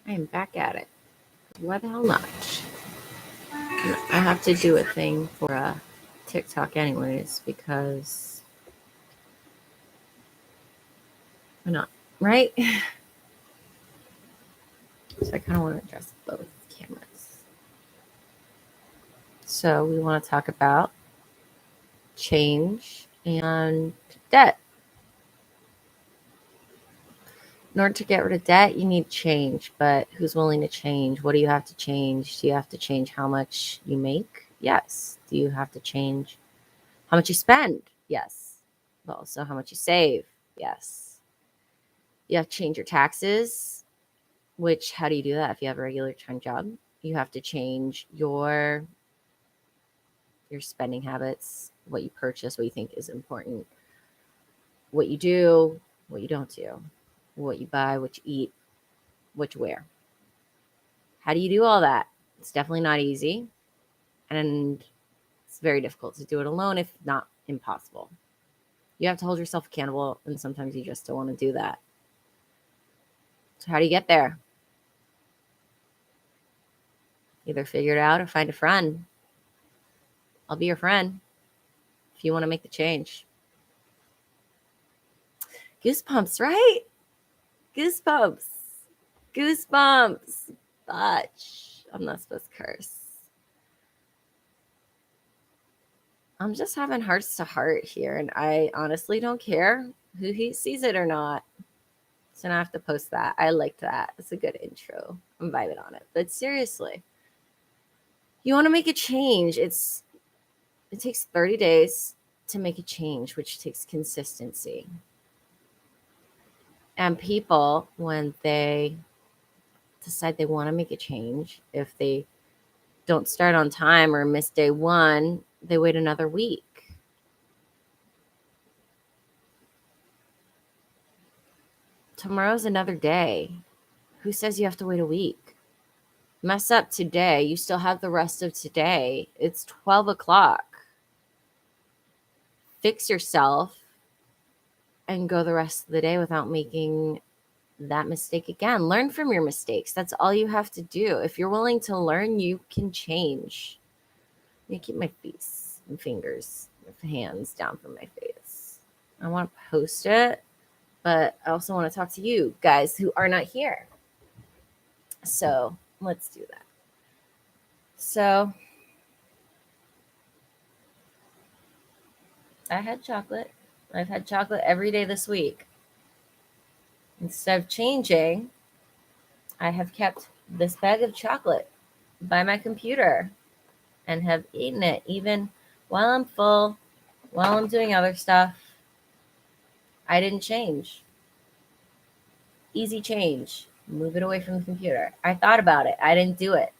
I am back at it. Why the hell not? I have to do a thing for TikTok anyways because why not? Right? So I kind of want to address both cameras. So we want to talk about change and debt. In order to get rid of debt, you need change. But who's willing to change? What do you have to change? Do you have to change how much you make? Yes. Do you have to change how much you spend? Yes. But also how much you save? Yes. You have to change your taxes, which how do you do that if you have a regular time job? You have to change your spending habits, what you purchase, what you think is important, what you do, what you don't do, what you buy, what you eat, what you wear. How do you do all that? It's definitely not easy, and it's very difficult to do it alone, if not impossible. You have to hold yourself accountable, and sometimes you just don't want to do that. So how do you get there? Either figure it out or find a friend. I'll be your friend if you want to make the change. Goosebumps, right? Goosebumps. Goosebumps. Butch. I'm not supposed to curse. I'm just having hearts to heart here, and I honestly don't care who he sees it or not. So now I have to post that. I like that. It's a good intro. I'm vibing on it. But seriously, you want to make a change. It takes 30 days to make a change, which takes consistency. And people, when they decide they want to make a change, if they don't start on time or miss day one, they wait another week. Tomorrow's another day. Who says you have to wait a week? Mess up today. You still have the rest of today. It's 12 o'clock. Fix yourself and go the rest of the day without making that mistake again. Learn from your mistakes. That's all you have to do. If you're willing to learn, you can change. Let me keep my face and fingers, hands down from my face. I want to post it, but I also want to talk to you guys who are not here. So let's do that. So I had chocolate. I've had chocolate every day this week. Instead of changing, I have kept this bag of chocolate by my computer and have eaten it even while I'm full, while I'm doing other stuff. I didn't change. Easy change. Move it away from the computer. I thought about it. I didn't do it.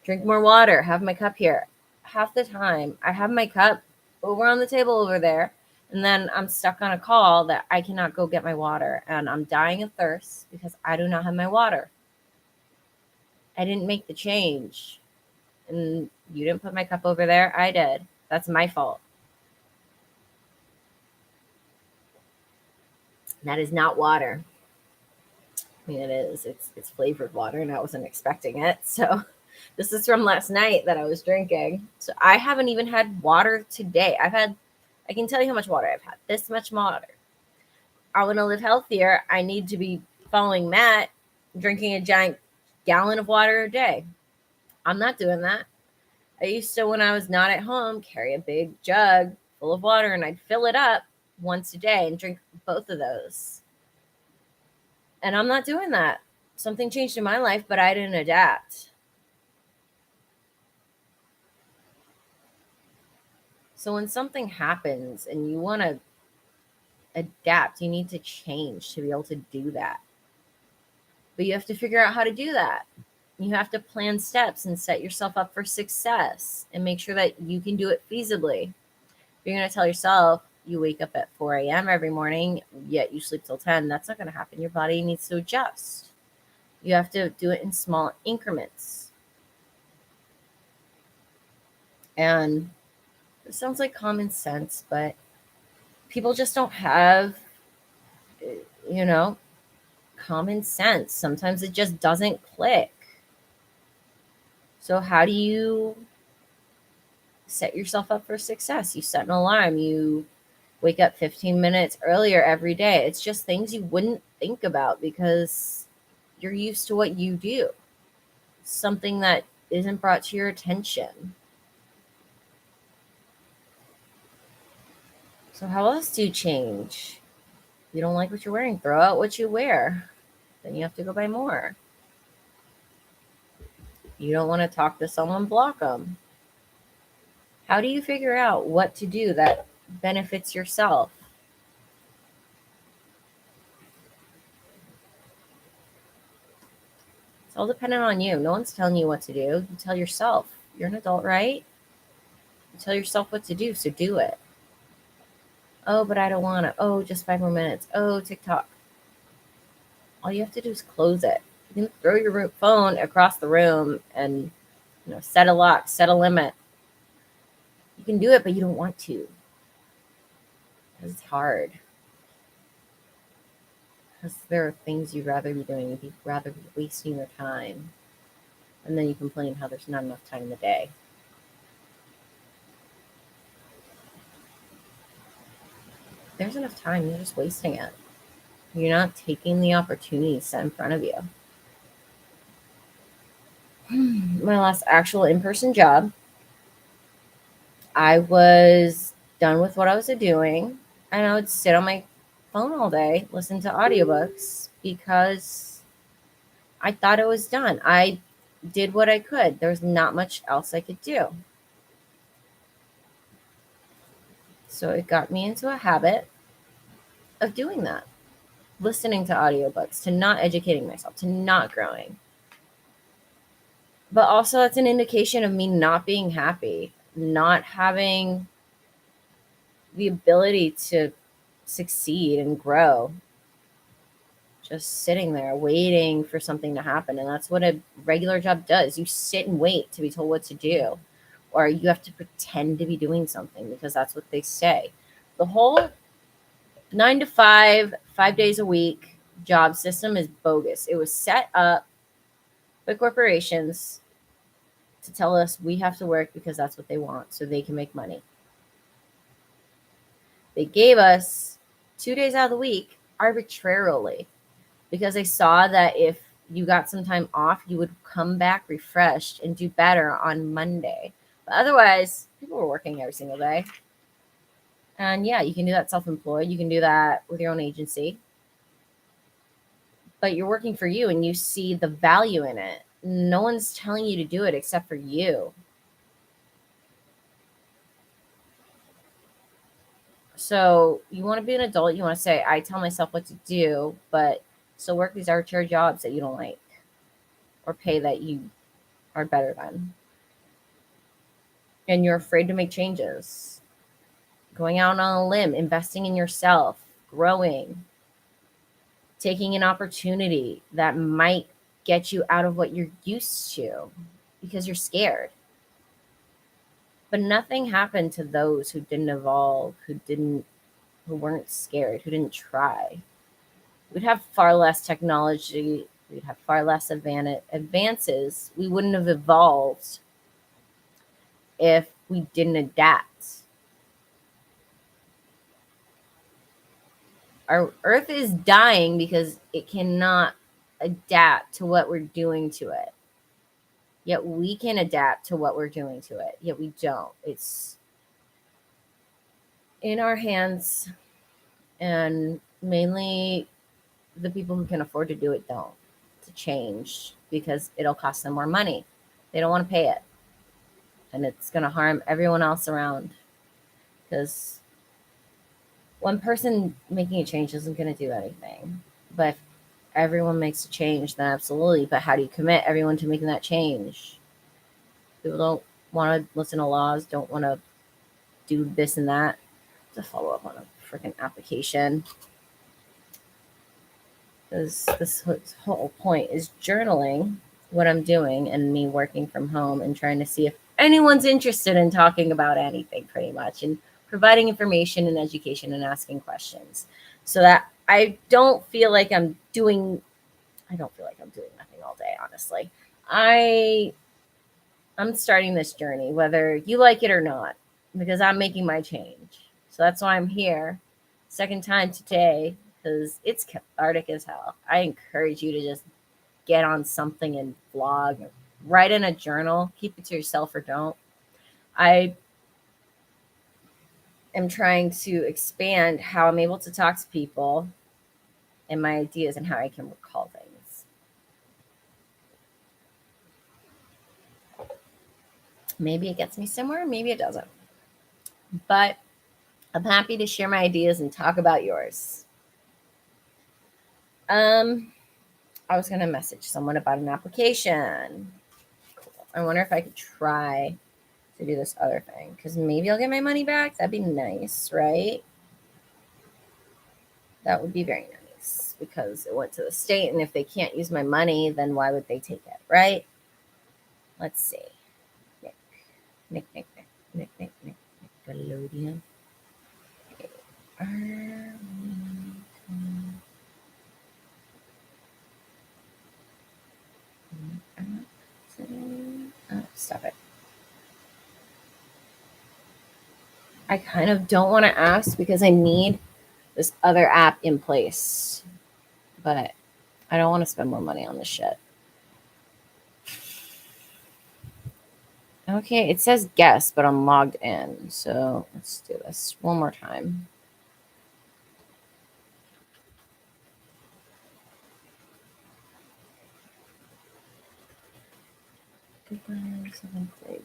Drink more water. Have my cup here. Half the time, I have my cup over on the table over there, and then I'm stuck on a call that I cannot go get my water, and I'm dying of thirst because I do not have my water. I didn't make the change, and you didn't put my cup over there. I did. That's my fault. That is not water. I mean, it is. It's flavored water, and I wasn't expecting it. So this is from last night that I was drinking. So I haven't even had water today. I can tell you how much water I've had. This much water. I want to live healthier. I need to be following Matt, drinking a giant gallon of water a day. I'm not doing that. I used to, when I was not at home, carry a big jug full of water, and I'd fill it up once a day and drink both of those. And I'm not doing that. Something changed in my life, but I didn't adapt. So when something happens and you want to adapt, you need to change to be able to do that. But you have to figure out how to do that. You have to plan steps and set yourself up for success and make sure that you can do it feasibly. If you're going to tell yourself you wake up at 4 a.m. every morning, yet you sleep till 10, that's not going to happen. Your body needs to adjust. You have to do it in small increments. And it sounds like common sense, but people just don't have, common sense. Sometimes it just doesn't click. So how do you set yourself up for success? You set an alarm, you wake up 15 minutes earlier every day. It's just things you wouldn't think about because you're used to what you do. Something that isn't brought to your attention. So how else do you change? You don't like what you're wearing, throw out what you wear. Then you have to go buy more. You don't want to talk to someone, block them. How do you figure out what to do that benefits yourself? It's all dependent on you. No one's telling you what to do. You tell yourself. You're an adult, right? You tell yourself what to do, so do it. Oh, but I don't want to. Oh, just 5 more minutes. Oh, TikTok. All you have to do is close it. You can throw your phone across the room and set a lock, set a limit. You can do it, but you don't want to because it's hard. Because there are things you'd rather be doing. You'd rather be wasting your time. And then you complain how there's not enough time in the day. There's enough time. You're just wasting it. You're not taking the opportunities set in front of you. My last actual in-person job, I was done with what I was doing, and I would sit on my phone all day, listen to audiobooks, because I thought it was done. I did what I could. There was not much else I could do. So it got me into a habit of doing that, listening to audiobooks, to not educating myself, to not growing. But also, it's an indication of me not being happy, not having the ability to succeed and grow. Just sitting there waiting for something to happen. And that's what a regular job does. You sit and wait to be told what to do, or you have to pretend to be doing something because that's what they say. The whole 9 to 5, 5 days a week job system is bogus. It was set up by corporations to tell us we have to work because that's what they want, so they can make money. They gave us 2 days out of the week arbitrarily because they saw that if you got some time off, you would come back refreshed and do better on Monday. But otherwise, people were working every single day. And yeah, you can do that self-employed. You can do that with your own agency. But you're working for you and you see the value in it. No one's telling you to do it except for you. So you want to be an adult. You want to say, I tell myself what to do, but still work these arbitrary jobs that you don't like or pay that you are better than. And you're afraid to make changes. Going out on a limb, investing in yourself, growing, taking an opportunity that might get you out of what you're used to because you're scared. But nothing happened to those who didn't evolve, who weren't scared, who didn't try. We'd have far less technology, we'd have far less advances. We wouldn't have evolved if we didn't adapt. Our earth is dying because it cannot adapt to what we're doing to it. Yet we can adapt to what we're doing to it. Yet we don't. It's in our hands, and mainly the people who can afford to do it don't, to change, because it'll cost them more money. They don't want to pay it. And it's going to harm everyone else around, because one person making a change isn't going to do anything. But if everyone makes a change, then absolutely. But how do you commit everyone to making that change? People don't want to listen to laws, don't want to do this and that. To follow up on a freaking application. Because this whole point is journaling what I'm doing and me working from home and trying to see if anyone's interested in talking about anything, pretty much, and providing information and education and asking questions, so that I don't feel like I'm doing I don't feel like I'm doing nothing all day, honestly. I'm starting this journey, whether you like it or not, because I'm making my change. So that's why I'm here. Second time today, because it's cathartic as hell. I encourage you to just get on something and vlog, write in a journal, keep it to yourself or don't. I am trying to expand how I'm able to talk to people and my ideas and how I can recall things. Maybe it gets me somewhere, maybe it doesn't. But I'm happy to share my ideas and talk about yours. I was gonna message someone about an application. Cool. I wonder if I could try to do this other thing because maybe I'll get my money back. That'd be nice, right? That would be very nice because it went to the state, and if they can't use my money, then why would they take it, right? Let's see. Nick, Nickelodeon. Stop it. I kind of don't want to ask because I need this other app in place, but I don't want to spend more money on this shit. Okay, it says guess, but I'm logged in. So let's do this one more time.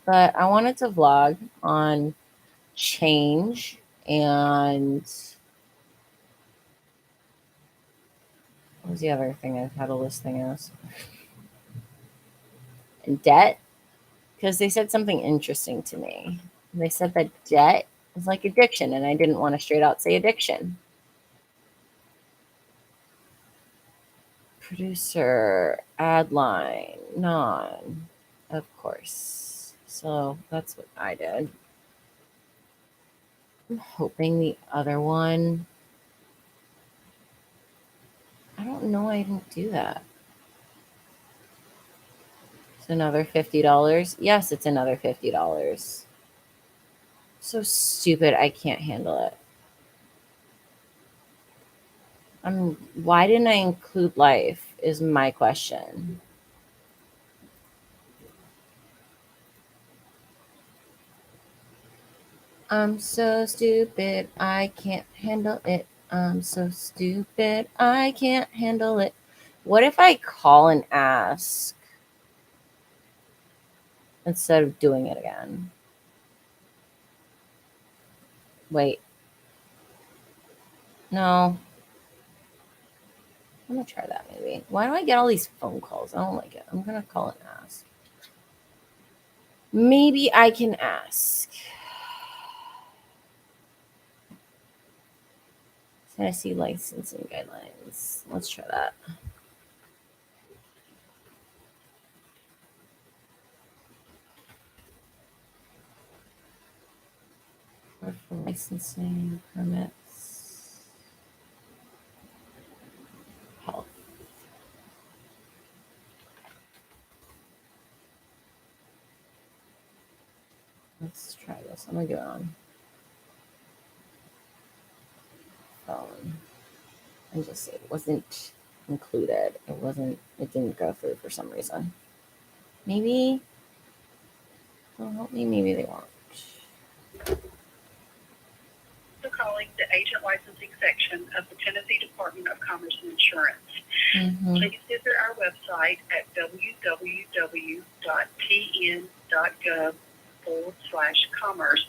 But I wanted to vlog on change and what was the other thing I had a listing as? And debt, because they said something interesting to me. They said that debt is like addiction, and I didn't want to straight out say addiction. Producer, ad line, non, of course. So that's what I did. I'm hoping the other one. I don't know why I didn't do that. It's another $50. Yes, it's another $50. So stupid, I can't handle it. Why didn't I include life is my question. I'm so stupid, I can't handle it. I'm so stupid, I can't handle it. What if I call and ask instead of doing it again? Wait. No. I'm going to try that maybe. Why do I get all these phone calls? I don't like it. I'm going to call and ask. Maybe I can ask. Tennessee licensing guidelines. Let's try that. For licensing permits. Health. Let's try this. I'm going to do it on phone. And just say it wasn't included. It didn't go through for some reason. Maybe they'll help me, maybe they won't. Calling the agent licensing section of the Tennessee Department of Commerce and Insurance. Please visit our website at www.tn.gov/commerce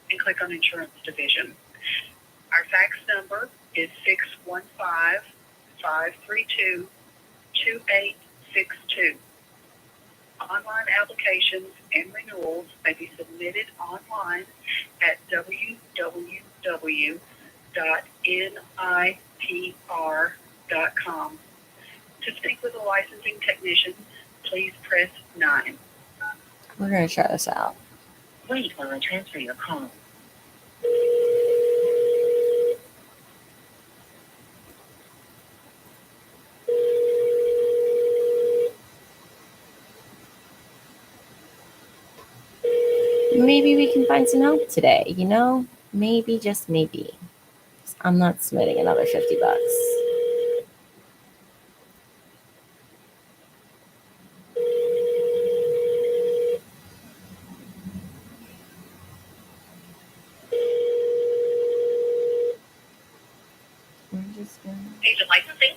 and click on Insurance Division. Our fax number is 615-532-2862. Online applications and renewals may be submitted online at www.nipr.com. To speak with a licensing technician, please press 9. We're going to try this out. Wait while I transfer your call. maybe we can find some help today, you know? Maybe, just maybe. I'm not submitting another $50. Agent licensing.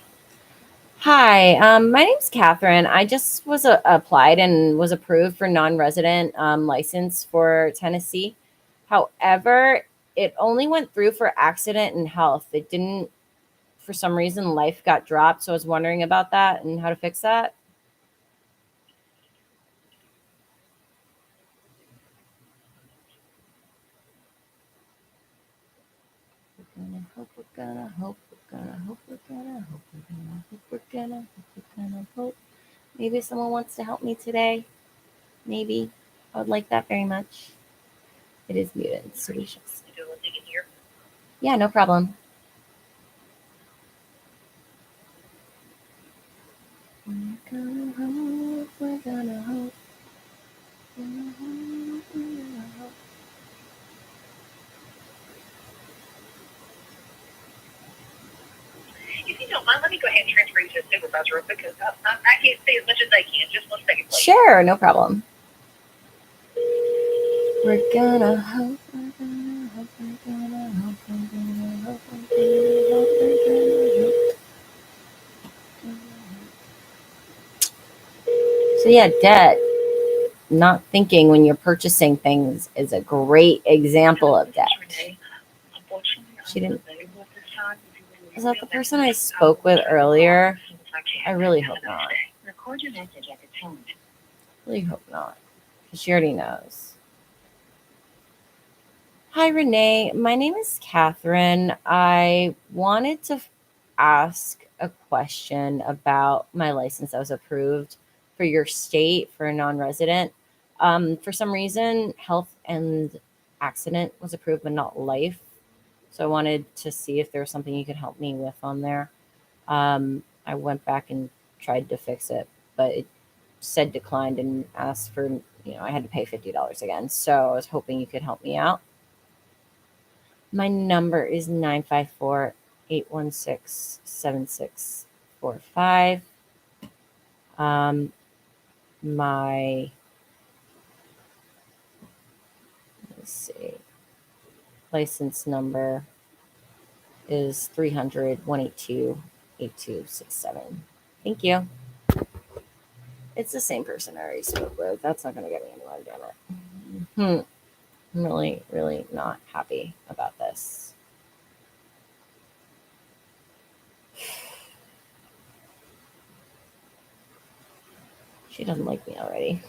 Hi, my name's Catherine. I just was applied and was approved for non-resident license for Tennessee. However, it only went through for accident and health. It didn't, for some reason, life got dropped. So I was wondering about that and how to fix that. We're gonna hope, we're gonna hope, we're gonna hope, we're gonna hope, we're gonna hope, we're gonna hope, we're gonna hope. Maybe someone wants to help me today. Maybe. I would like that very much. It is muted, so we shall see. Yeah, no problem. We're gonna hope, we're gonna hope. We're gonna hope, we're gonna hope. If you don't mind, let me go ahead and transfer you to a supervisor real quick because I can't say as much as I can. Just 1 second, please. Sure, no problem. We're gonna hope, we're gonna hope, we're gonna hope, we're gonna hope, we're gonna hope, we're gonna hope. So yeah, debt, not thinking when you're purchasing things is a great example of debt. She didn't. Is that the person I spoke with earlier? I really hope not. Record your message at the tone. Really hope not, because she already knows. Hi, Renee. My name is Catherine. I wanted to ask a question about my license that was approved for your state for a non-resident. For some reason, health and accident was approved, but not life. So I wanted to see if there was something you could help me with on there. I went back and tried to fix it, but it said declined and asked for, I had to pay $50 again. So I was hoping you could help me out. My number is 954-816-7645. Let's see, license number is 300-182-8267. Thank you. It's the same person I already spoke with. That's not going to get me anywhere, damn it. I'm really, really not happy about this. She doesn't like me already.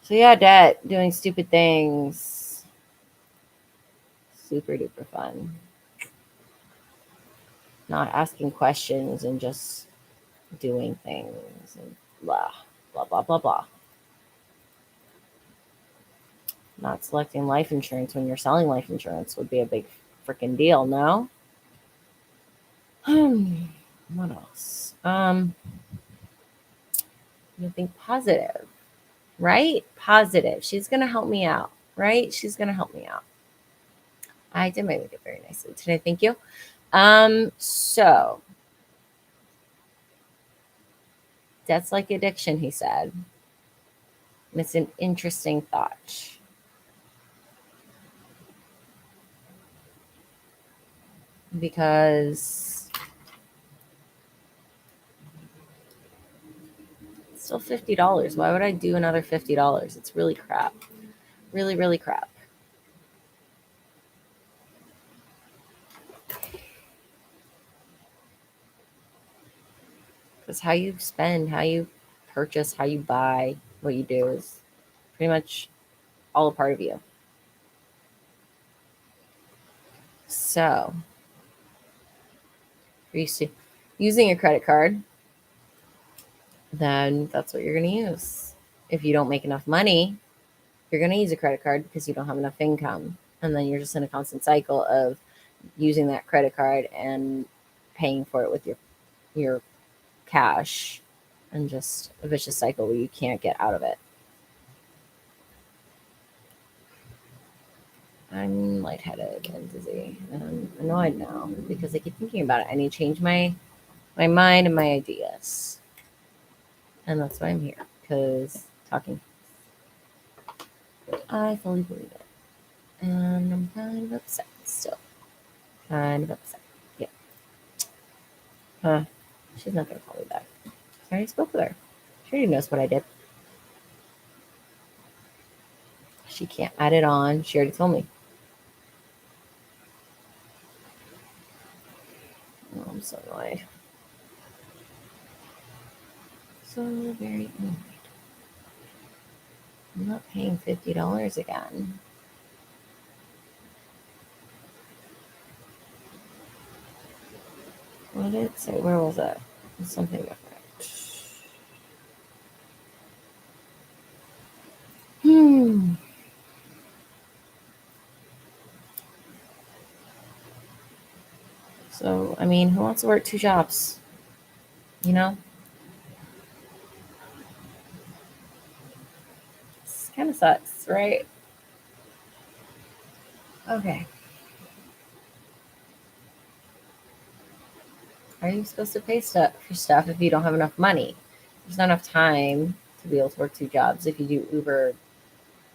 So yeah, debt, doing stupid things. Super duper fun. Not asking questions and just doing things and blah, blah, blah, blah, blah. Not selecting life insurance when you're selling life insurance would be a big freaking deal, no? What else? You think positive, right? Positive. She's going to help me out, right? She's going to help me out. I did my makeup very nicely today. Thank you. So that's like addiction, he said. And it's an interesting thought. Because it's still $50. Why would I do another $50? It's really crap. Really, really crap. Because how you spend, how you purchase, how you buy, what you do is pretty much all a part of you. So, if you're used to using a credit card, then that's what you're going to use. If you don't make enough money, you're going to use a credit card because you don't have enough income. And then you're just in a constant cycle of using that credit card and paying for it with your cash, and just a vicious cycle where you can't get out of it. I'm lightheaded and dizzy, and I'm annoyed now because I keep thinking about it. I need to change my mind and my ideas, and that's why I'm here. Because talking, I fully believe it, and I'm kind of upset still. Kind of upset. Yeah. Huh. She's not gonna call me back. I already spoke with her. She already knows what I did. She can't add it on. She already told me. Oh, I'm so annoyed. So very annoyed. I'm not paying $50 again. What did it say? Where was it? It's something different. So, I mean, who wants to work 2 jobs? You know? This kind of sucks, right? Okay. How are you supposed to pay for stuff if you don't have enough money? There's not enough time to be able to work 2 jobs. If you do Uber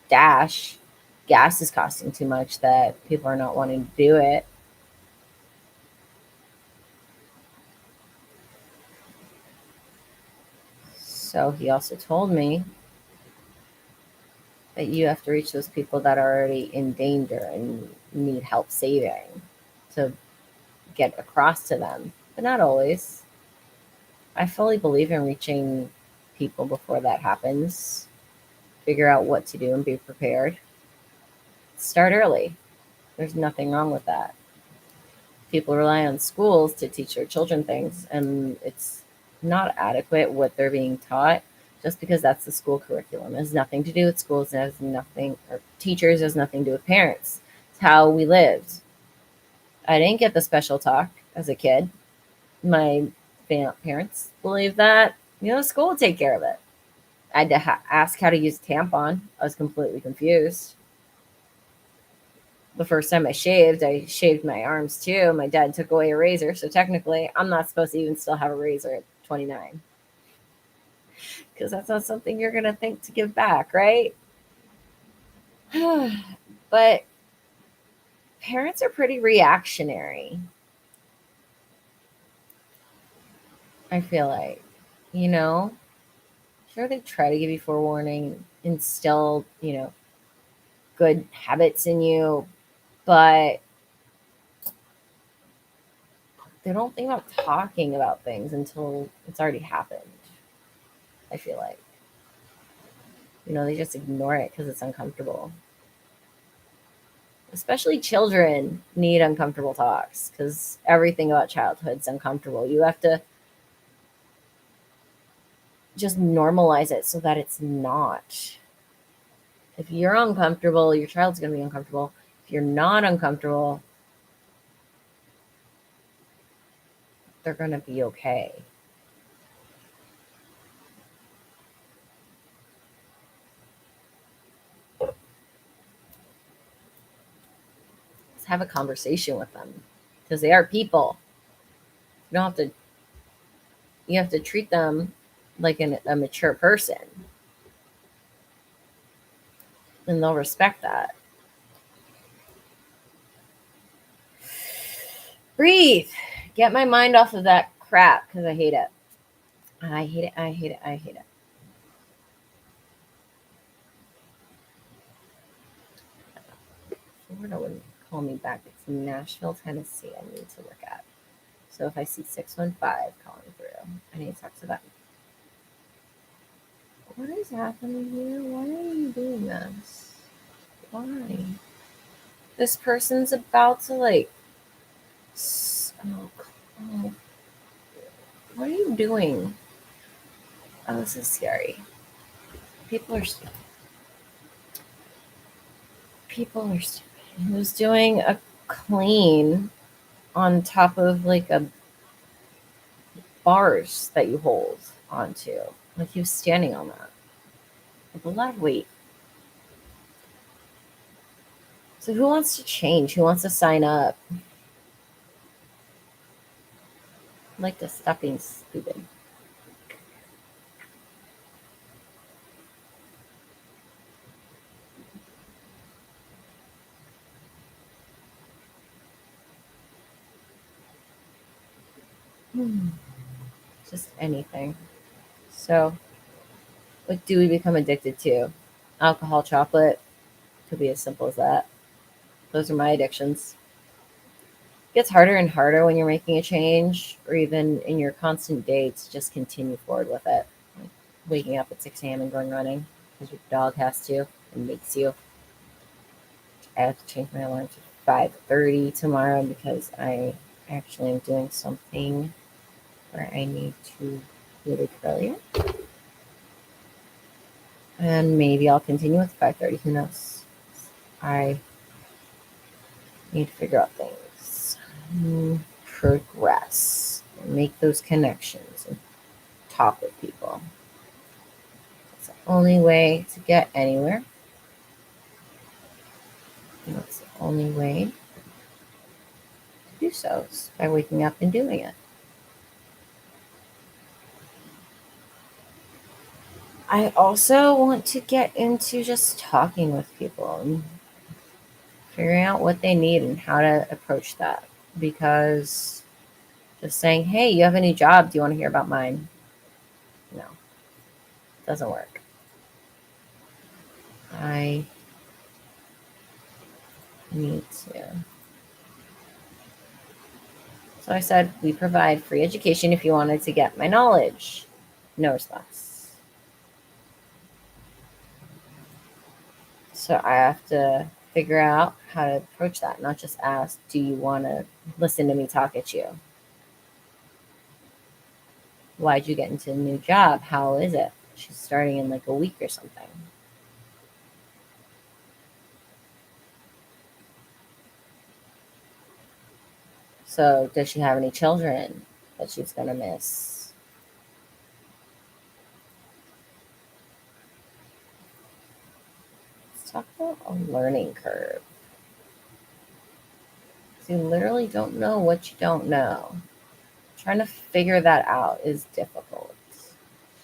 Dash, gas is costing too much that people are not wanting to do it. So he also told me that you have to reach those people that are already in danger and need help saving to get across to them, but not always. I fully believe in reaching people before that happens. Figure out what to do and be prepared. Start early. There's nothing wrong with that. People rely on schools to teach their children things, and it's not adequate what they're being taught just because that's the school curriculum. It has nothing to do with schools. It has nothing, or teachers, it has nothing to do with parents. It's how we lived. I didn't get the special talk as a kid. My parents believe that, school would take care of it. I had to ask how to use a tampon. I was completely confused. The first time I shaved my arms too. My dad took away a razor, so technically I'm not supposed to even still have a razor at 29. Because that's not something you're going to think to give back, right? But parents are pretty reactionary. I feel like, you know, sure they try to give you forewarning, instill, good habits in you, but they don't think about talking about things until it's already happened. I feel like, they just ignore it because it's uncomfortable. Especially children need uncomfortable talks because everything about childhood's uncomfortable. You have to just normalize it so that it's not. If you're uncomfortable, your child's going to be uncomfortable. If you're not uncomfortable, they're going to be okay. Just have a conversation with them because they are people. You don't have to. You have to treat them like a mature person, and they'll respect that. Breathe. Get my mind off of that crap because I hate it. I hate it. I hate it. I hate it. Florida wouldn't call me back. It's Nashville, Tennessee. I need to look at. So if I see 615 calling through, I need to talk to them. What is happening here? Why are you doing this? Why? This person's about to oh, what are you doing? Oh, this is scary. People are stupid. People are stupid. He was doing a clean on top of a bars that you hold onto. Like he was standing on that with a lot of weight. So who wants to change? Who wants to sign up? I'd like to stop being stupid. Just anything. So, what do we become addicted to? Alcohol, chocolate. Could be as simple as that. Those are my addictions. It gets harder and harder when you're making a change, or even in your constant day, to just continue forward with it. Like waking up at 6 a.m. and going running because your dog has to and makes you. I have to change my alarm to 5:30 tomorrow because I actually am doing something where I need to leave earlier. And maybe I'll continue with 5:30. Who knows? I need to figure out things, progress, and make those connections, and talk with people. It's the only way to get anywhere. And that's the only way to do so is by waking up and doing it. I also want to get into just talking with people and figuring out what they need and how to approach that. Because just saying, hey, you have a new job. Do you want to hear about mine? No, doesn't work. I need to. So I said, we provide free education if you wanted to get my knowledge. No response. So I have to figure out how to approach that, not just ask, do you want to listen to me talk at you? Why'd you get into a new job? How is it? She's starting in like a week or something. So does she have any children that she's going to miss? Let's talk about a learning curve. You literally don't know what you don't know. Trying to figure that out is difficult.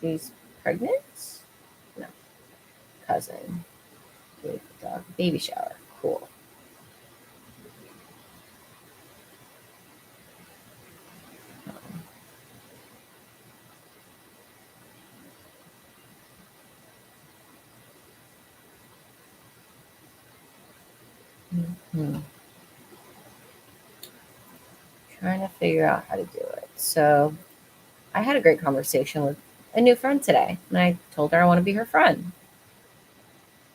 She's pregnant? No. Cousin. Baby dog. Baby shower. Cool. Mm-hmm. Trying to figure out how to do it. So I had a great conversation with a new friend today, and I told her I want to be her friend.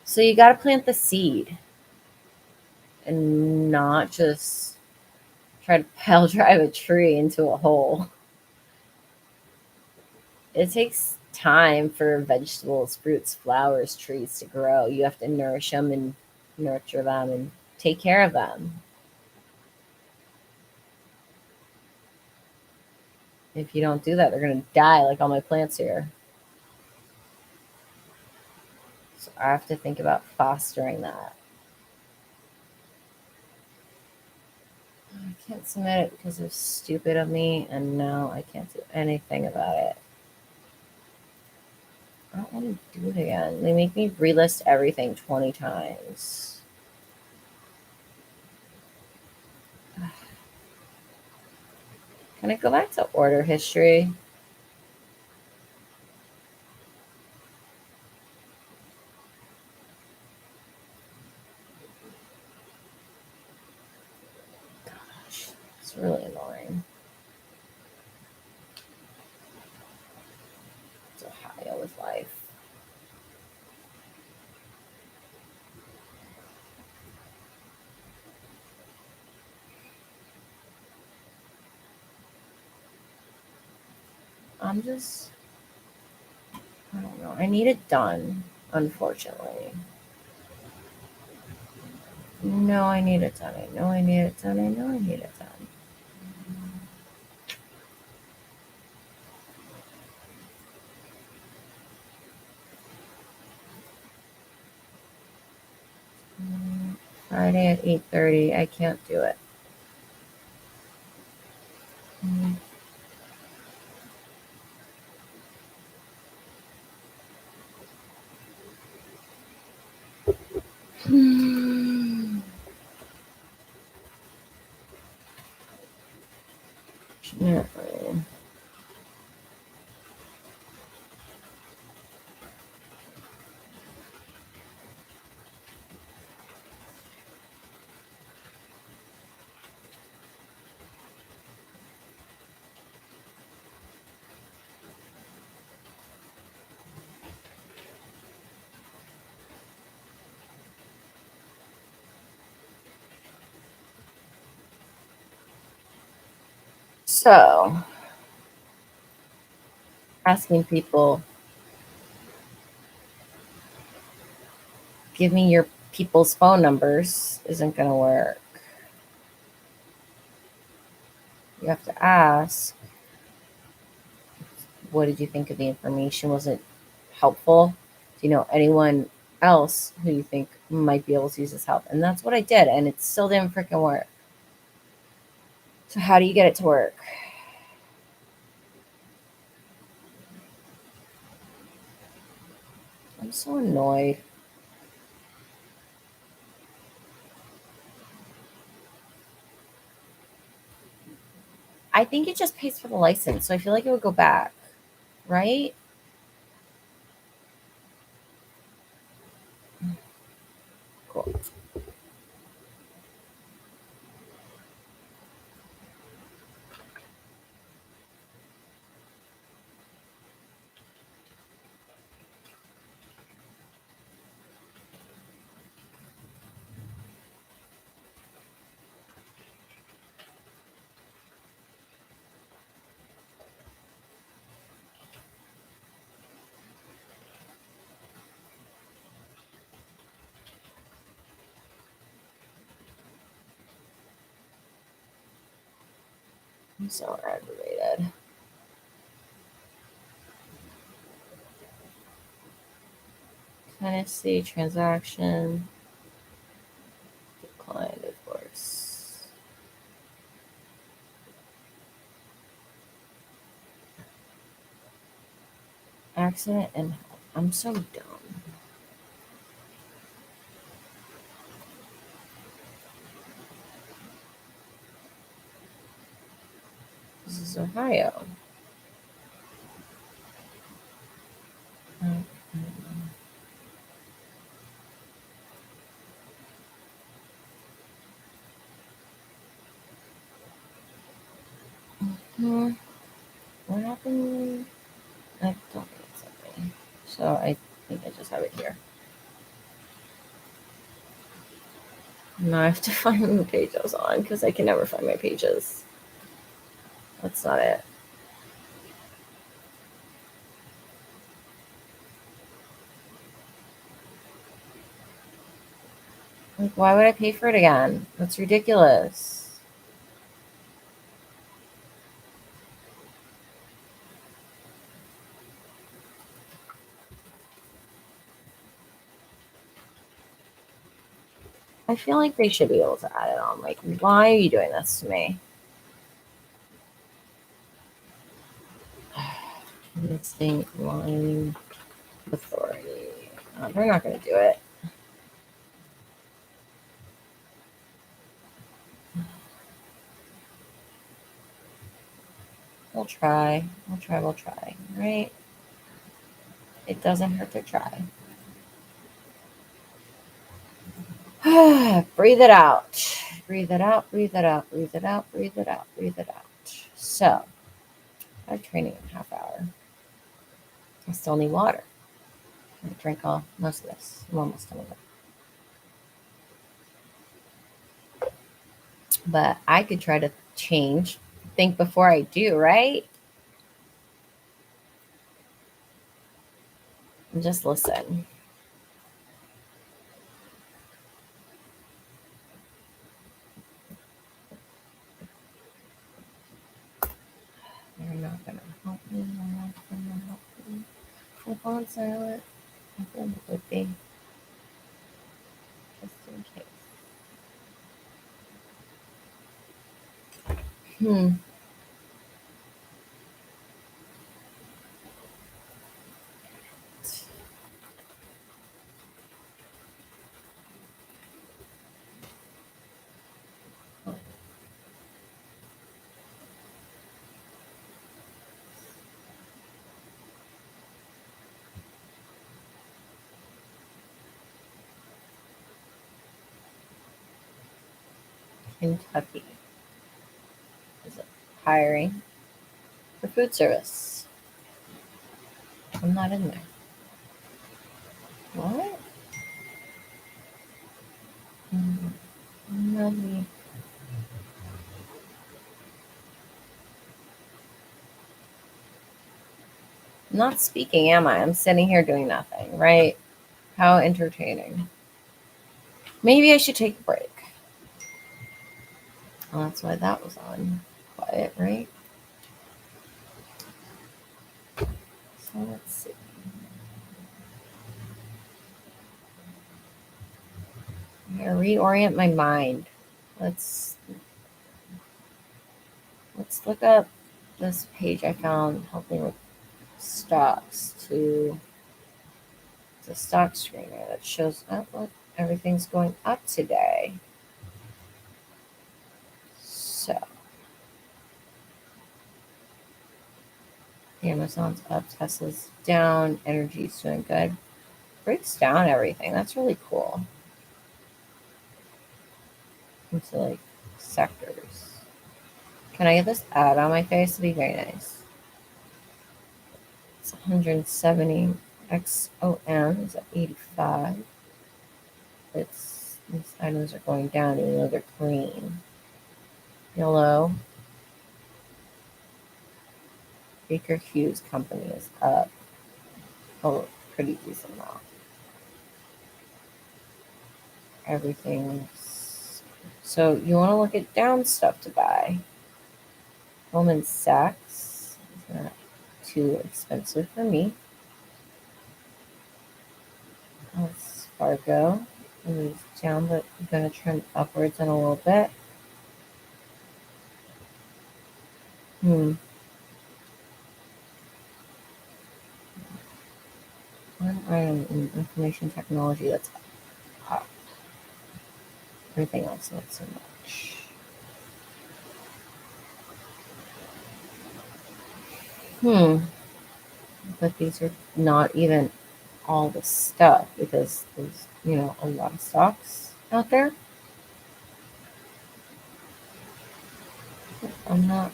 So you got to plant the seed and not just try to pile drive a tree into a hole. It takes time for vegetables, fruits, flowers, trees to grow. You have to nourish them and nurture them and take care of them. If you don't do that, they're going to die like all my plants here. So I have to think about fostering that. I can't submit it because it's stupid of me, and now I can't do anything about it. I don't want to do it again. They make me relist everything 20 times. Can I go back to order history? Gosh, it's really annoying. It's Ohio with life. I don't know. I need it done, unfortunately. No, I need it done. I know I need it done. I know I need it done. Friday at 8:30. I can't do it. Yeah. So, asking people, give me your people's phone numbers isn't going to work. You have to ask, what did you think of the information? Was it helpful? Do you know anyone else who you think might be able to use this help? And that's what I did, and it still didn't freaking work. So how do you get it to work? I'm so annoyed. I think it just pays for the license, so I feel like it would go back, right? Cool. I'm so aggravated. Tennessee transaction declined, of course. Accident and health. I'm so dumb. This is Ohio. What happened? I don't think it's something. So I think I just have it here. Now I have to find the page I was on because I can never find my pages. That's not it. Like, why would I pay for it again? That's ridiculous. I feel like they should be able to add it on. Like, why are you doing this to me? Listing line authority. They're not going to do it. We'll try. We'll try. Right? It doesn't hurt to try. Breathe it out. Breathe it out. Breathe it out. Breathe it out. Breathe it out. Breathe it out. So, I have training in a half hour. I still need water. I'm going to drink most of this. I'm almost done with it. But I could try to change. Think before I do, right? And just listen. They're not going to help me. They're not going to help me. Flip on silent. I feel it would be. Just in case. Hmm. Kentucky is hiring for food service. I'm not in there. What? Really? I'm not speaking, am I? I'm sitting here doing nothing, right? How entertaining. Maybe I should take a break. Well, that's why that was on quiet, right? So let's see. I'm gonna reorient my mind. Let's look up this page I found helping with stocks to the stock screener that shows up what everything's going up today. So Amazon's up, Tesla's down, energy's doing good. Breaks down everything. That's really cool. Into like sectors. Can I get this ad on my face? It'd be very nice. It's 170 XOM is at 85. These items are going down even though they're green. Yellow. Baker Hughes company is up. Oh, pretty decent amount. Everything's so you want to look at down stuff to buy. Goldman Sachs is not too expensive for me. Wells Fargo is down, but going to trend upwards in a little bit. One item in information technology that's up. Everything else not so much. But these are not even all the stuff because there's, a lot of stocks out there. I'm not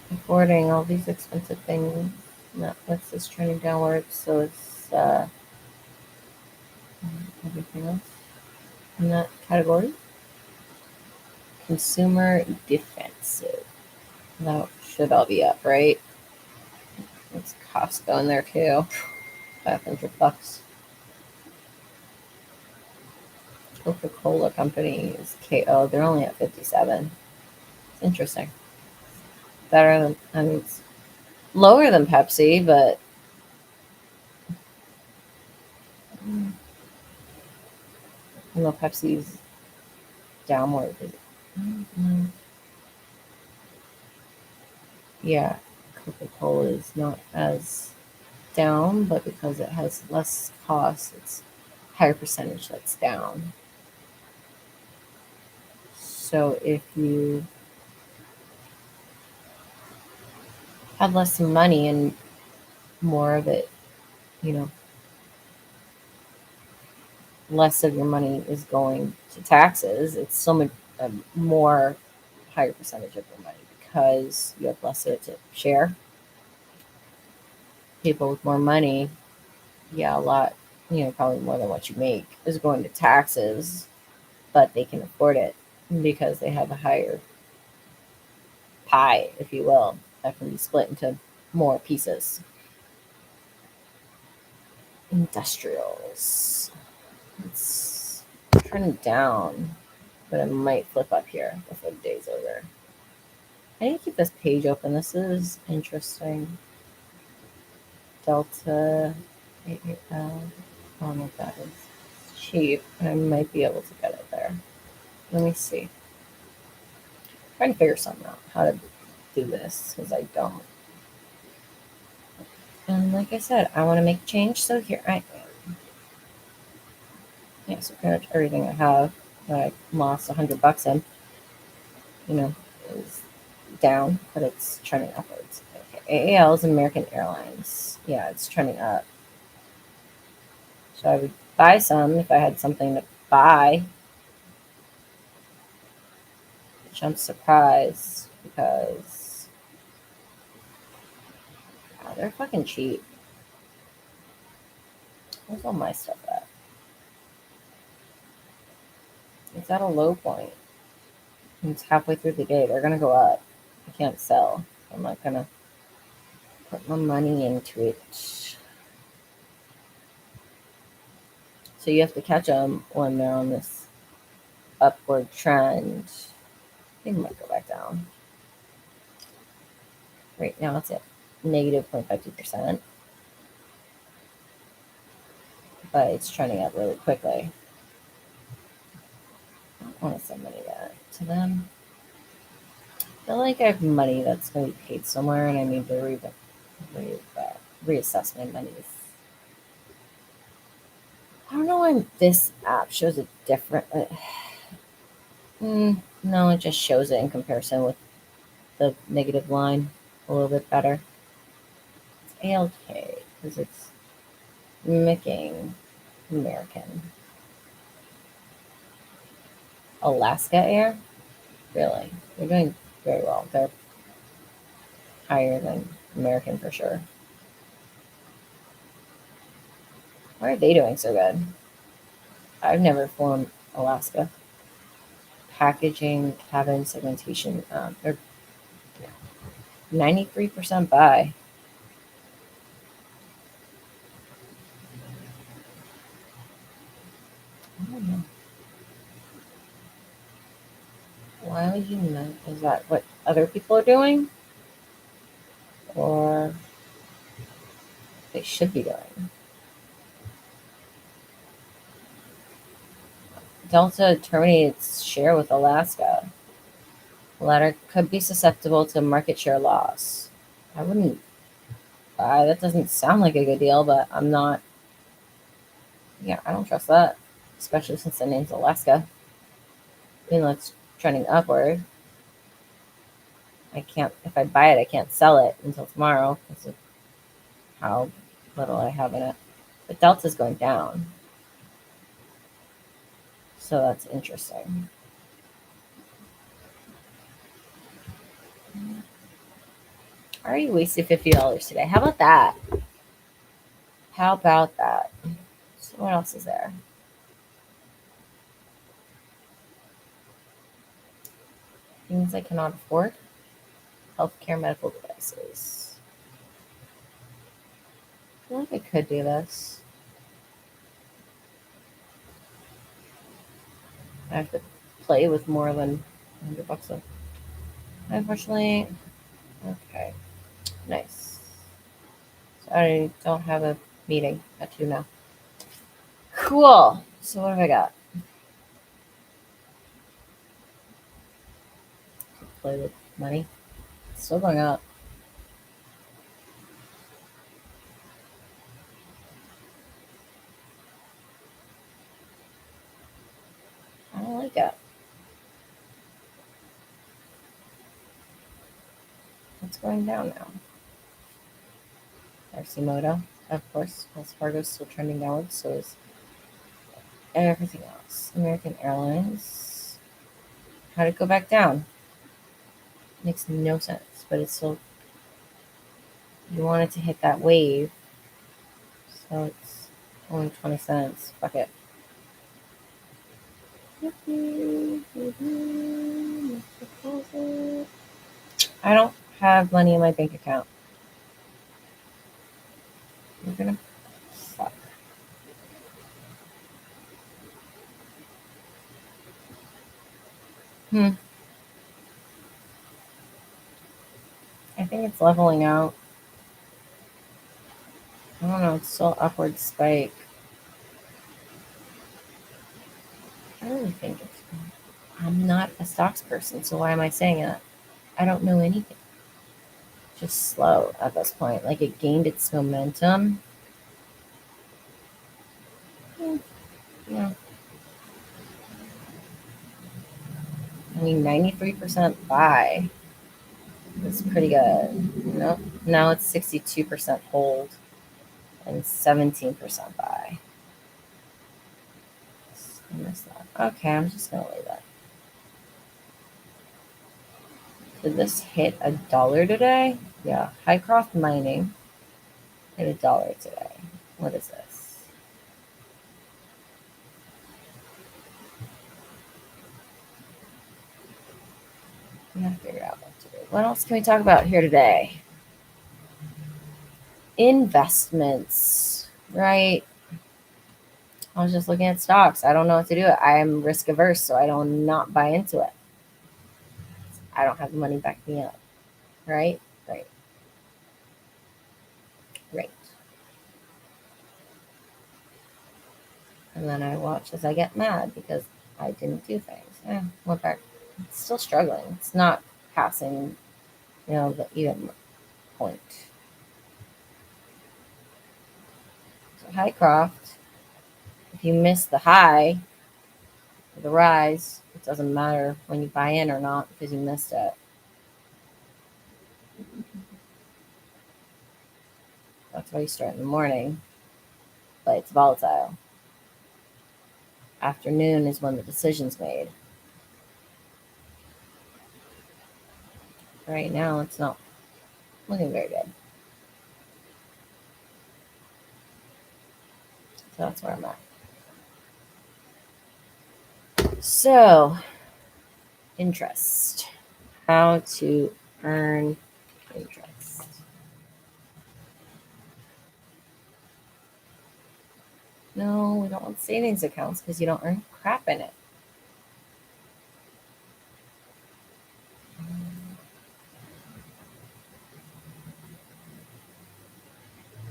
affording all these expensive things. Netflix is trending downwards, so it's everything else in that category. Consumer defensive. That should all be up, right? It's Costco in there too. $500. Coca-Cola company is KO. They're only at 57. It's interesting. Better than, it's lower than Pepsi, but Pepsi's downward. Yeah, Coca-Cola is not as down, but because it has less cost, it's higher percentage that's down. So if you have less money and more of it, less of your money is going to taxes, it's so much a more higher percentage of your money because you have less of it to share. People with more money, a lot, probably more than what you make is going to taxes, but they can afford it because they have a higher pie, if you will, that can be split into more pieces. Industrials. It's turning down, but it might flip up here before the day's over. I need to keep this page open. This is interesting. Delta 8L. I don't know what that is. It's cheap. I might be able to get it there. Let me see. trying to figure something out how to do this because I don't. And like I said, I want to make change, so here I am. Yeah, so pretty much everything I have that I lost $100 in, is down, but it's trending upwards. Okay, AAL is American Airlines. Yeah, it's trending up. So I would buy some if I had something to buy, which I'm surprised because they're fucking cheap. Where's all my stuff at? It's at a low point. It's halfway through the day. They're gonna go up. I can't sell. I'm not gonna put my money into it. So you have to catch them when they're on this upward trend. I think it might go back down. Right now it's at negative 0.52%. But it's trending up really quickly. I don't want to send money to them. I feel like I have money that's going to be paid somewhere and I need to reassess my monies. I don't know why this app shows it different. No, it just shows it in comparison with the negative line a little bit better. It's ALK because it's mimicking American. Alaska Air? Really? They're doing very well. They're higher than American for sure. Why are they doing so good? I've never flown Alaska. Packaging, cabin segmentation. They're 93% buy. I don't know. Why would you know? Is that what other people are doing? Or they should be doing? Delta terminates share with Alaska. The latter could be susceptible to market share loss. I wouldn't buy. That doesn't sound like a good deal, but I'm not. Yeah, I don't trust that, especially since the name's Alaska. Even though it's trending upward, I can't. If I buy it, I can't sell it until tomorrow because of how little I have in it. But Delta's going down, so that's interesting. I already wasted $50 today. How about that? How about that? So what else is there? Things I cannot afford. Healthcare medical devices. I feel like I could do this. I have to play with more than $100. Unfortunately, okay, nice. So I don't have a meeting at 2 now. Cool. So what have I got? Play with money. It's still going up. I don't like it. It's going down now. Arcimoto, of course. Wells Fargo's still trending downwards, so is everything else. American Airlines. How did it go back down? Makes no sense, but it's still. You want it to hit that wave, so it's only 20 cents. Fuck it. I don't have money in my bank account. You're gonna suck. I think it's leveling out. I don't know. It's still upward spike. I really think it's. I'm not a stocks person, so why am I saying that? I don't know anything. Just slow at this point. Like it gained its momentum. Yeah. I mean, 93% buy is pretty good. Nope. Now it's 62% hold and 17% buy. I missed that. Okay, I'm just going to leave that. Did this hit $1 today? Yeah. Highcroft Mining hit $1 today. What is this? We have to figure out what to do. What else can we talk about here today? Investments, right? I was just looking at stocks. I don't know what to do. I am risk averse, so I don't not buy into it. I don't have the money back me up. Right? Right. Right. And then I watch as I get mad because I didn't do things. Went back. It's still struggling. It's not passing, the even point. So Highcroft, if you miss the high, the rise, it doesn't matter when you buy in or not because you missed it. That's why you start in the morning, but it's volatile. Afternoon is when the decision's made. Right now, it's not looking very good. So that's where I'm at. So, interest. How to earn interest. No, we don't want savings accounts because you don't earn crap in it.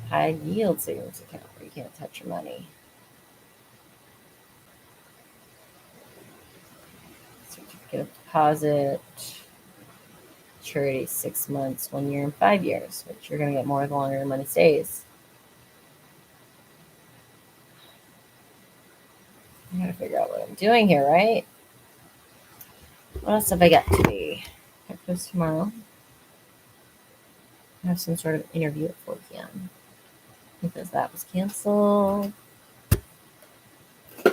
High yield savings account where you can't touch your money. Certificate of deposit. Maturity 6 months, 1 year, and 5 years, which you're going to get more the longer your money stays. I got to figure out what I'm doing here, right? What else have I got to be? I post tomorrow. I have some sort of interview at 4 p.m. because that was canceled. I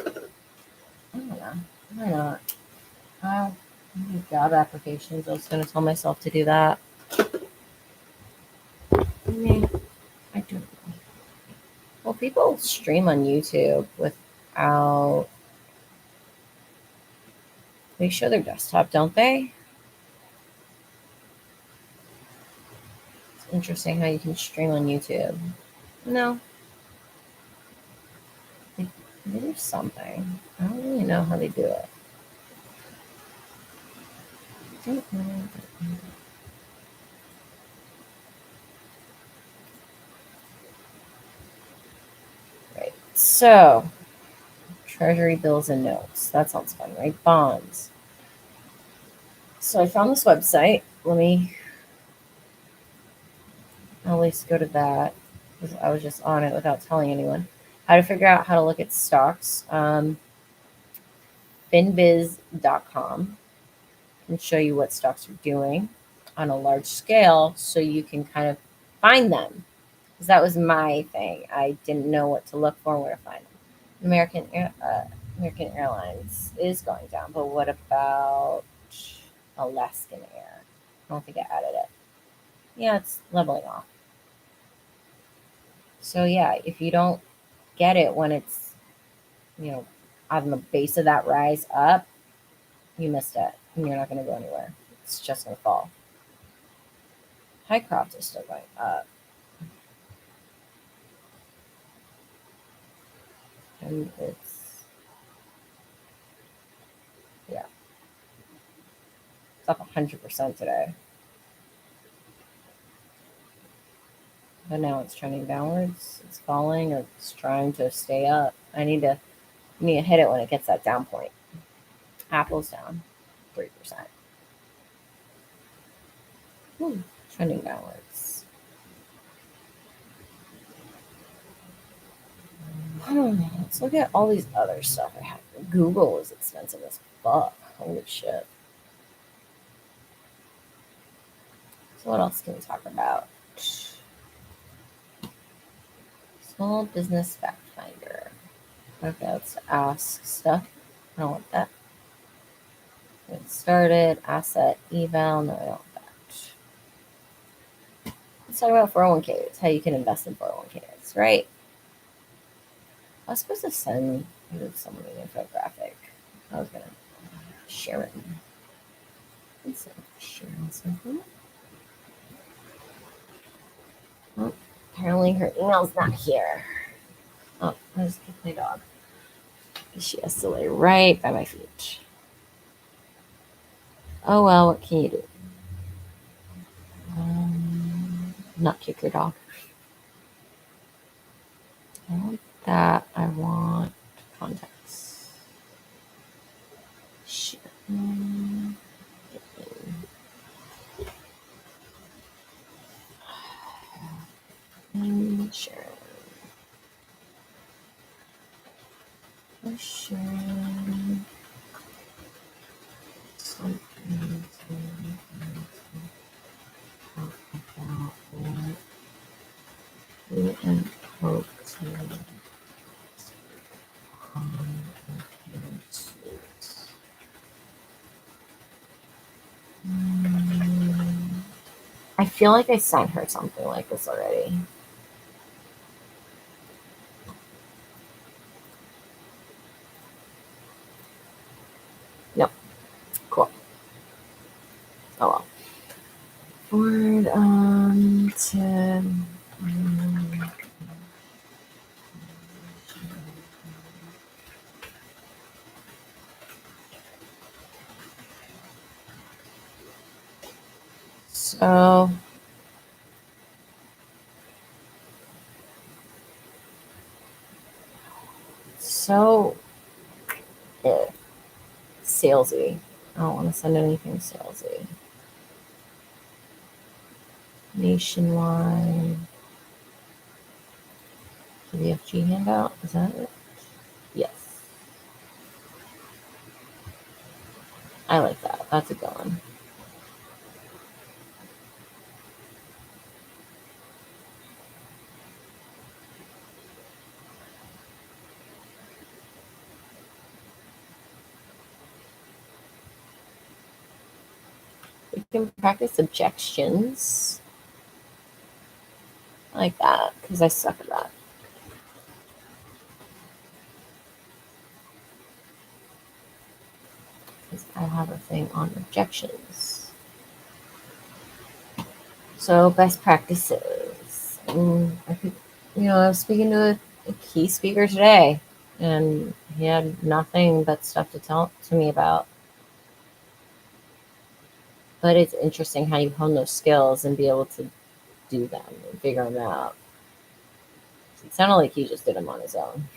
don't know. Why not? Job applications. I was going to tell myself to do that. I don't know. Well, people stream on YouTube without. They show their desktop, don't they? It's interesting how you can stream on YouTube. No. They do something. I don't really know how they do it. I don't know. Right. So, Treasury bills and notes. That sounds fun, right? Bonds. So I found this website. Let me at least go to that because I was just on it without telling anyone. How to figure out how to look at stocks. Finbiz.com can show you what stocks are doing on a large scale so you can kind of find them. Because that was my thing. I didn't know what to look for and where to find them. American Airlines is going down, but what about Alaskan Air? I don't think I added it. Yeah, it's leveling off. So yeah, if you don't get it when it's, on the base of that rise up, you missed it and you're not going to go anywhere. It's just going to fall. Highcroft is still going up. And it's up 100% today. But now it's trending downwards. It's falling or it's trying to stay up. I need to hit it when it gets that down point. Apple's down 3%. Trending downwards. Let's look at all these other stuff I have. Google is expensive as fuck. Holy shit. So what else can we talk about? Small Business Fact Finder. Okay, let's ask stuff. I don't want that. Get started. Asset eval. No, I don't want that. Let's talk about 401ks. How you can invest in 401ks, right? I was supposed to send someone an infographic. I was gonna share it. Instead of sharing something. Oh, apparently her email's not here. Oh, I just kicked my dog. She has to lay right by my feet. Oh well, what can you do? Not kick your dog. I want that. I want contacts. Shit. Sure. Something to talk about what we and hope to I feel like I sent her something like this already. Nope. Cool. Oh well. Forward to so salesy. I don't want to send anything salesy. Nationwide. WFG handout. Is that it? Yes. I like that. That's a good one. We can practice objections. I like that because I suck at that. Because I have a thing on objections. So best practices. I was speaking to a key speaker today, and he had nothing but stuff to tell to me about. But it's interesting how you hone those skills and be able to do them and figure them out. It sounded like he just did them on his own.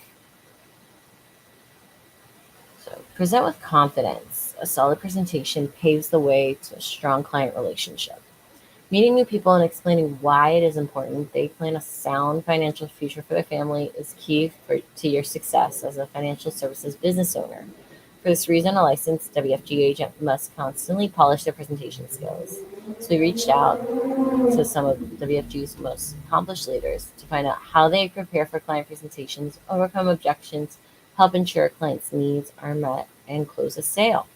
So present with confidence. A solid presentation paves the way to a strong client relationship. Meeting new people and explaining why it is important they plan a sound financial future for their family is key to your success as a financial services business owner. For this reason, a licensed WFG agent must constantly polish their presentation skills. So we reached out to some of WFG's most accomplished leaders to find out how they prepare for client presentations, overcome objections, help ensure clients' needs are met, and close a sale.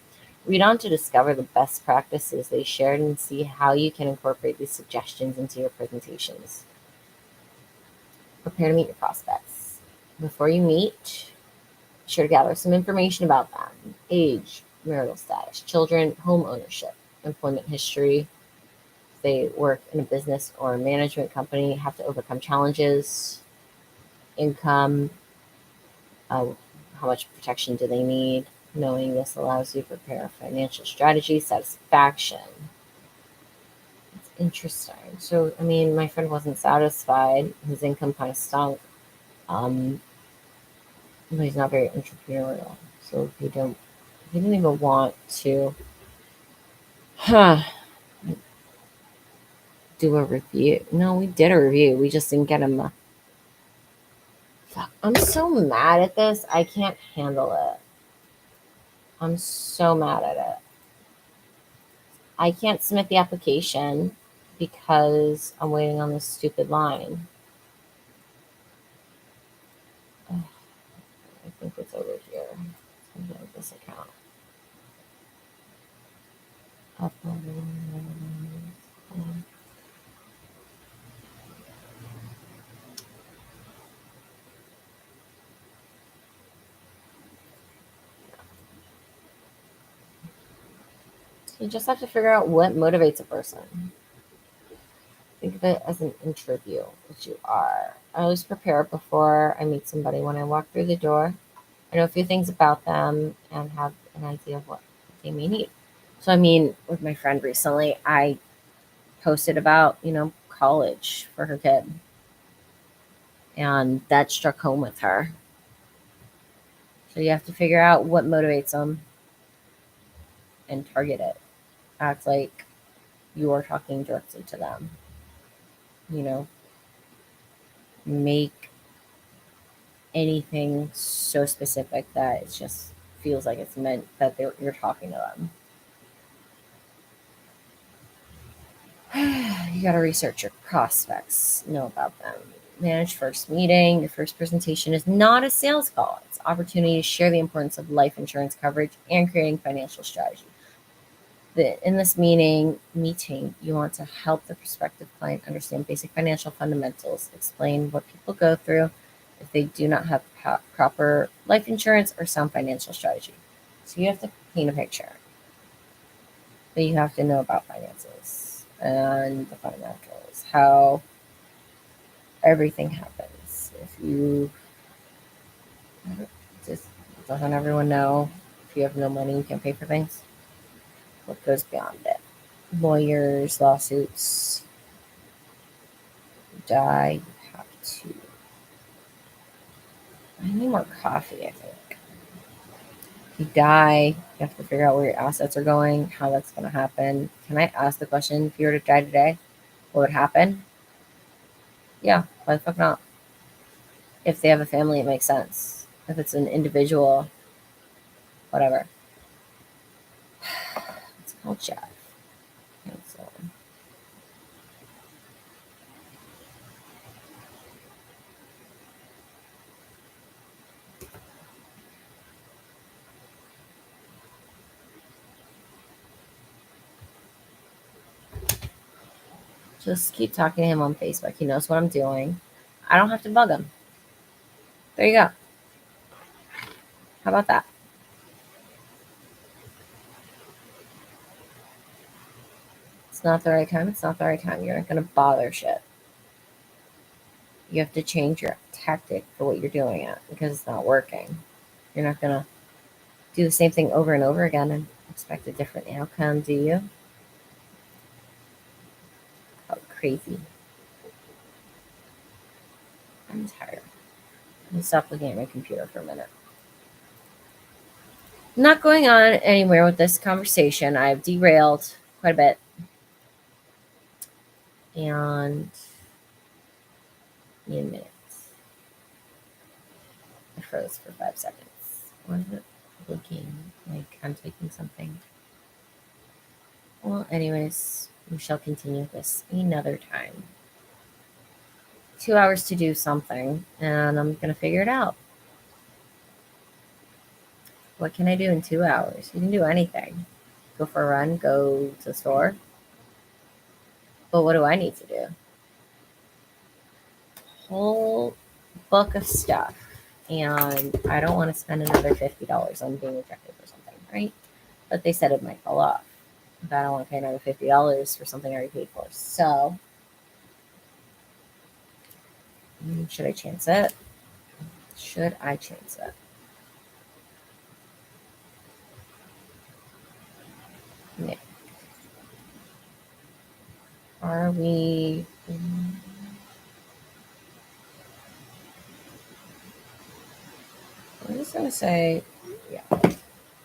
Read on to discover the best practices they shared and see how you can incorporate these suggestions into your presentations. Prepare to meet your prospects. Before you meet, be sure to gather some information about them: age, marital status, children, home ownership, employment history. If they work in a business or a management company, have to overcome challenges, income, how much protection do they need. Knowing this allows you to prepare a financial strategy. Satisfaction. It's interesting. So, my friend wasn't satisfied. His income kind of stunk. But he's not very entrepreneurial. So he He didn't even want to do a review. No, we did a review. We just didn't get him. Fuck. I'm so mad at this. I can't handle it. I'm so mad at it. I can't submit the application because I'm waiting on this stupid line. Ugh, I think it's over here. Something like this account. Upload. You just have to figure out what motivates a person. Think of it as an interview, which you are. I always prepare before I meet somebody. When I walk through the door, I know a few things about them and have an idea of what they may need. So, I mean, with my friend recently, I posted about, college for her kid. And that struck home with her. So you have to figure out what motivates them and target it. Act like you are talking directly to them. Make anything so specific that it just feels like it's meant that you're talking to them. You got to research your prospects, know about them. Manage first meeting. Your first presentation is not a sales call. It's an opportunity to share the importance of life insurance coverage and creating financial strategy. In this meeting, you want to help the prospective client understand basic financial fundamentals, explain what people go through if they do not have proper life insurance or sound financial strategy. So you have to paint a picture. But you have to know about finances and the fundamentals, how everything happens. If you just doesn't everyone know if you have no money, you can't pay for things? What goes beyond it? Lawyers, lawsuits, die, you have to. I need more coffee, I think. If you die, you have to figure out where your assets are going, how that's going to happen. Can I ask the question, if you were to die today, what would happen? Yeah, why the fuck not? If they have a family, it makes sense. If it's an individual, whatever. It's called Jeff. Cancel. Just keep talking to him on Facebook. He knows what I'm doing. I don't have to bug him. There you go. How about that? It's not the right time. It's not the right time. You're not going to bother shit. You have to change your tactic for what you're doing it because it's not working. You're not going to do the same thing over and over again and expect a different outcome, do you? How crazy. I'm tired. Let me stop looking at my computer for a minute. I'm not going on anywhere with this conversation. I've derailed quite a bit. And in minutes. I froze for 5 seconds. Why is it looking like I'm taking something? Well, anyways, we shall continue this another time. 2 hours to do something, and I'm going to figure it out. What can I do in 2 hours? You can do anything. Go for a run, go to the store. But what do I need to do? Whole book of stuff. And I don't want to spend another $50 on being rejected for something, right? But they said it might fall off. But I don't want to pay another $50 for something I already paid for. So, should I chance it? Should I chance it? Yeah. Are we... I'm just going to say, yeah.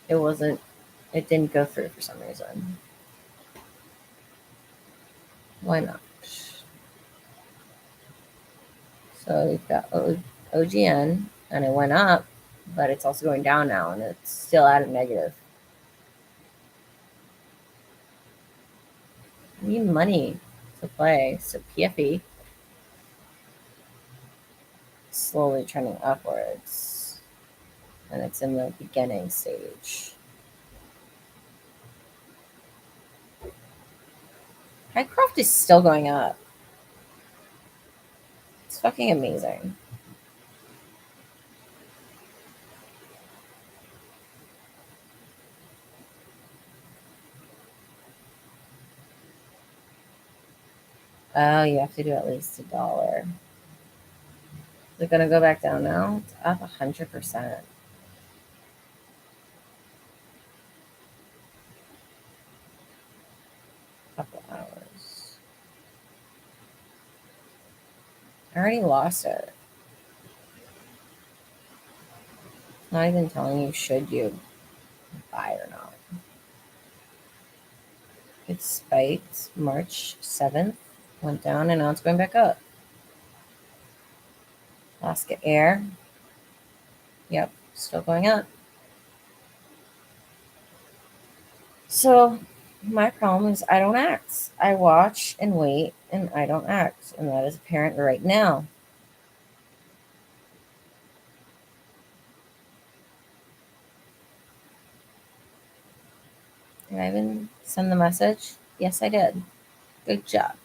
It didn't go through for some reason. Why not? So we've got OGN, and it went up, but it's also going down now, and it's still at a negative. I need money to play. So PFE slowly trending upwards, and it's in the beginning stage. Highcroft is still going up. It's fucking amazing. Oh, you have to do at least $1. Is it gonna go back down now? It's up 100%. Couple hours. I already lost it. Not even telling you should you buy or not. It spiked March 7th, went down, and now it's going back up. Alaska Air. Yep, still going up. So my problem is I don't act. I watch and wait, and I don't act. And that is apparent right now. Did I even send the message? Yes, I did. Good job.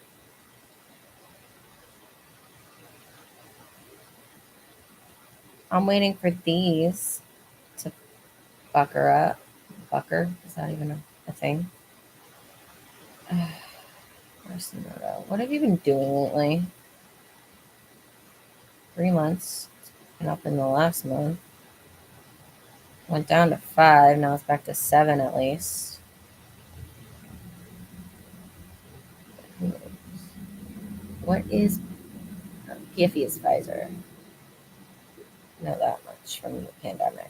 I'm waiting for these to bucker up. Bucker? Is that even a thing? Where's the Noto? What have you been doing lately? 3 months. And up in the last month. Went down to 5. Now it's back to 7 at least. What is PFE is Pfizer? Know that much from the pandemic.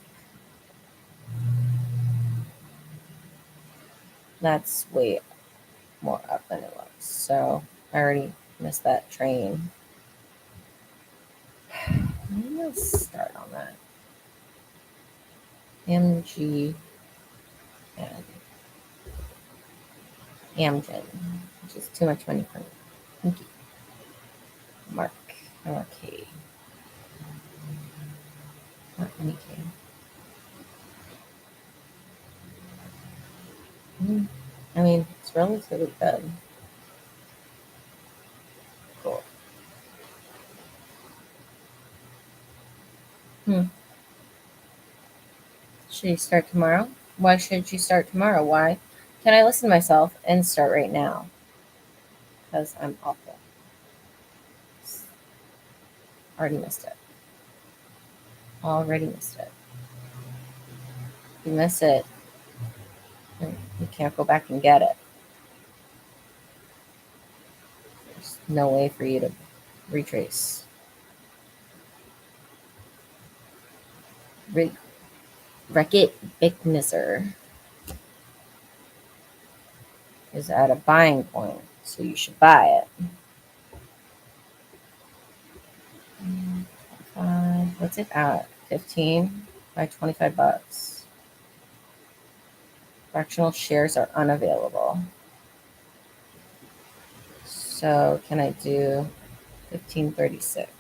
That's way more up than it was. So I already missed that train. Maybe I'll start on that. MG and Amgen, which is too much money for me. Thank you. Mark. Okay. Not any K. I mean, it's relatively good. Cool. Should you start tomorrow? Why should you start tomorrow? Why can I listen to myself and start right now? Because I'm awful. Already missed it. Already missed it. If you miss it, you can't go back and get it. There's no way for you to retrace. Wreck-It Bicknisser is at a buying point, so you should buy it. What's it at? 15 by $25. Fractional shares are unavailable. So can I do 1536?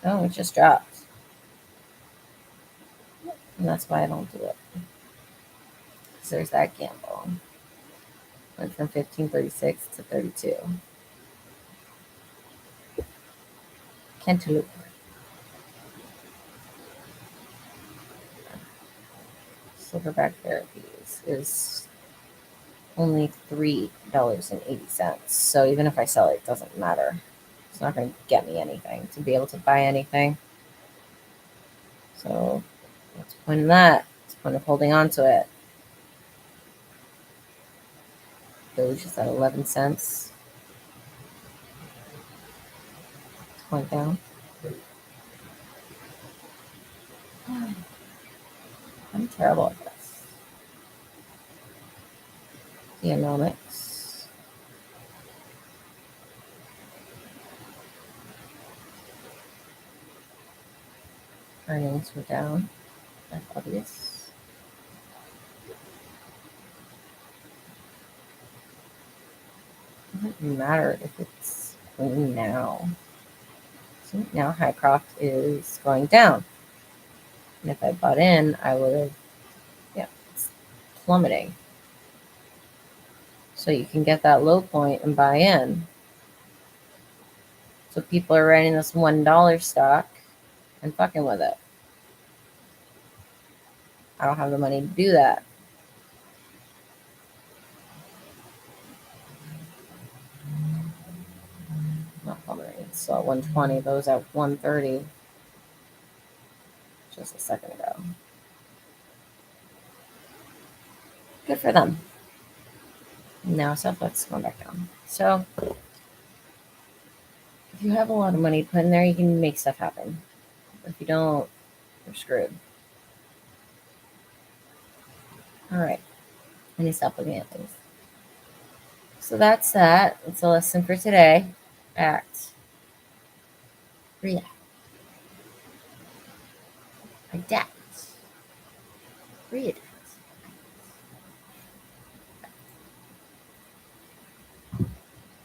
Oh, it just dropped. And that's why I don't do it. Because there's that gamble. Went from 1536 to 32. Cantaloupe. Silverback Therapies is only $3.80. So even if I sell it, it doesn't matter. It's not going to get me anything to be able to buy anything. So what's the point in that? What's the point of holding on to it? Doge is at 11 cents. It's going down. I'm terrible at this. Theonomics. Earnings were down. That's obvious. It doesn't matter if it's clean now. So now Hycroft is going down. And if I bought in, I would have, it's plummeting. So you can get that low point and buy in. So people are writing this $1 stock and fucking with it. I don't have the money to do that. Not plummeting. It's still at 120. Those at 130 just a second ago. Good for them. Now Southwest's going back down. So if you have a lot of money put in there, you can make stuff happen. If you don't, you're screwed. All right. I need to stop looking at things. So that's that. It's a lesson for today. Act. React. Adapt. Read.